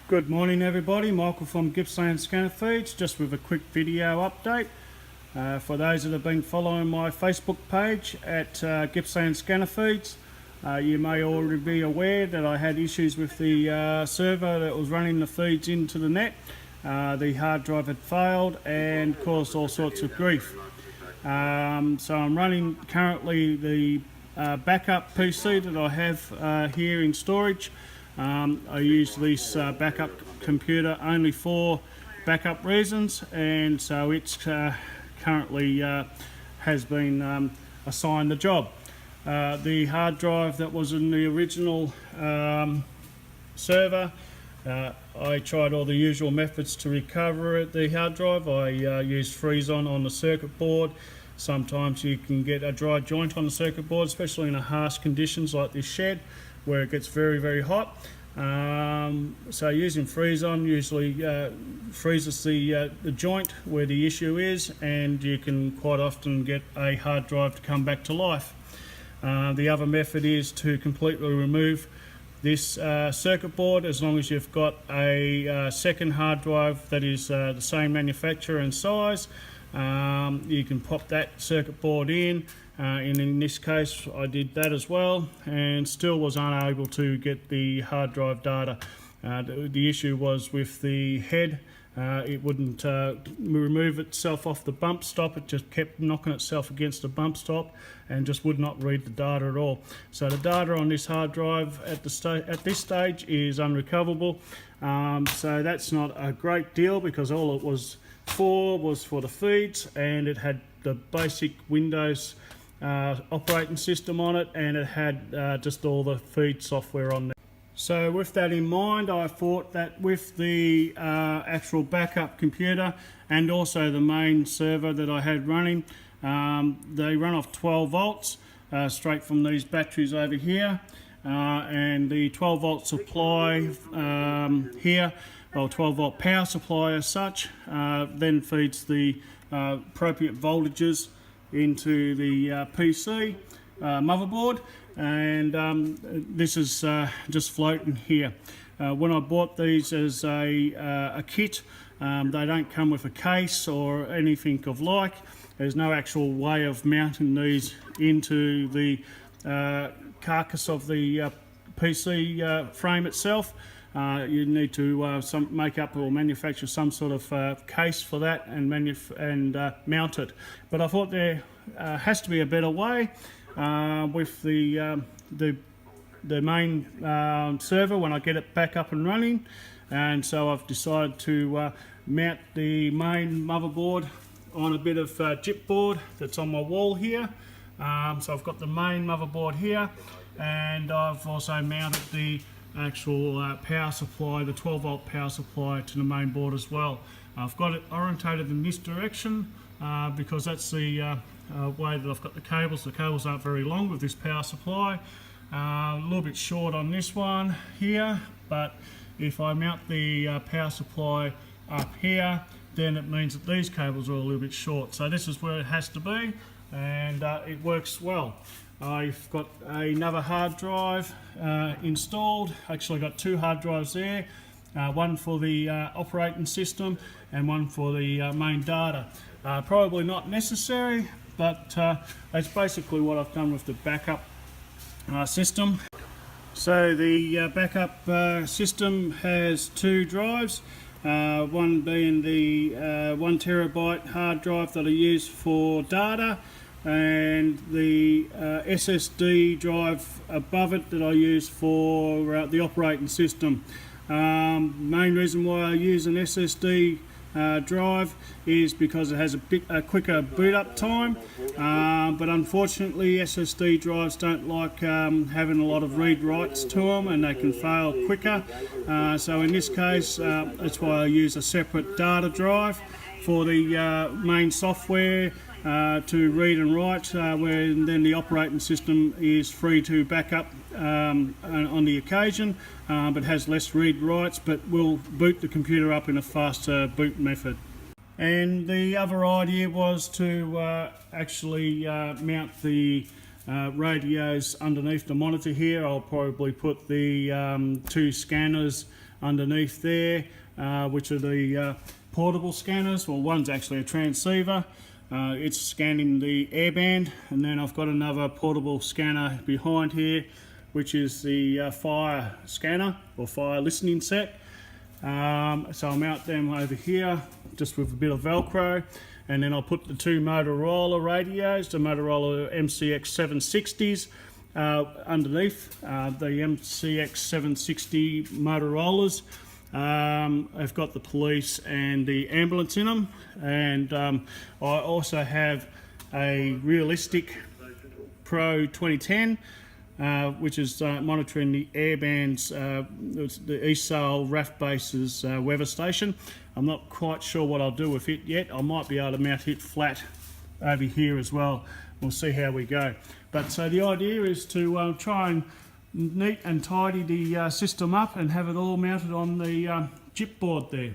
Good morning everybody, Michael from Gippsland Scanner Feeds, just with a quick video update. For those that have been following my Facebook page at Gippsland Scanner Feeds, you may already be aware that I had issues with the server that was running the feeds into the net. The hard drive had failed and caused all sorts of grief. So I'm running currently the backup PC that I have here in storage. I use this backup computer only for backup reasons, and so it's currently has been assigned the job. The hard drive that was in the original server, I tried all the usual methods to recover the hard drive. I used freeze-on on the circuit board. Sometimes you can get a dry joint on the circuit board, especially in a harsh conditions like this shed where it gets very hot. So using freeze-on usually freezes the joint where the issue is, and you can quite often get a hard drive to come back to life. The other method is to completely remove this circuit board, as long as you've got a second hard drive that is the same manufacturer and size. You can pop that circuit board in, and in this case I did that as well, and still was unable to get the hard drive data. The issue was with the head. It wouldn't remove itself off the bump stop. It just kept knocking itself against the bump stop and just would not read the data at all. So the data on this hard drive at this stage is unrecoverable. So that's not a great deal, because all it was for the feeds, and it had the basic Windows operating system on it, and it had just all the feed software on there. So with that in mind, I thought that with the actual backup computer and also the main server that I had running, they run off 12 volts straight from these batteries over here, and the 12 volt supply here, well, 12 volt power supply as such, then feeds the appropriate voltages into the PC motherboard, and this is just floating here. When I bought these as a kit, they don't come with a case or anything of like. There's no actual way of mounting these into the carcass of the PC frame itself. You need to make up or manufacture some sort of case for that and mount it. But I thought there has to be a better way with the main server when I get it back up and running, and so I've decided to mount the main motherboard on a bit of chipboard that's on my wall here. So I've got the main motherboard here, and I've also mounted the actual power supply, the 12 volt power supply, to the main board as well. I've got it orientated in this direction because that's the way that I've got the cables. The cables aren't very long with this power supply. A little bit short on this one here, but if I mount the power supply up here, then it means that these cables are a little bit short. So this is where it has to be, and it works well. I've got another hard drive installed. Actually, got two hard drives there, one for the operating system and one for the main data. Probably not necessary, but that's basically what I've done with the backup system. So the backup system has two drives, one being the 1 terabyte hard drive that I use for data, and the SSD drive above it that I use for the operating system. Main reason why I use an SSD drive is because it has a quicker boot up time, but unfortunately SSD drives don't like having a lot of read writes to them, and they can fail quicker. So in this case, that's why I use a separate data drive for the main software to read and write, where then the operating system is free to back up on the occasion, but has less read writes, but will boot the computer up in a faster boot method. And the other idea was to actually mount the radios underneath the monitor here. I'll probably put the two scanners underneath there, which are the portable scanners. Well, one's actually a transceiver. It's scanning the airband, and then I've got another portable scanner behind here, which is the fire scanner or fire listening set. So I'll mount them over here just with a bit of Velcro, and then I'll put the two Motorola radios, the Motorola MCX 760s, underneath the MCX 760 Motorola's. I've got the police and the ambulance in them, and I also have a Realistic Pro 2010, which is monitoring the airbands, the ESAL RAF Base's weather station. I'm not quite sure what I'll do with it yet. I might be able to mount it flat over here as well. We'll see how we go. But so the idea is to try and neat and tidy the system up and have it all mounted on the chipboard there.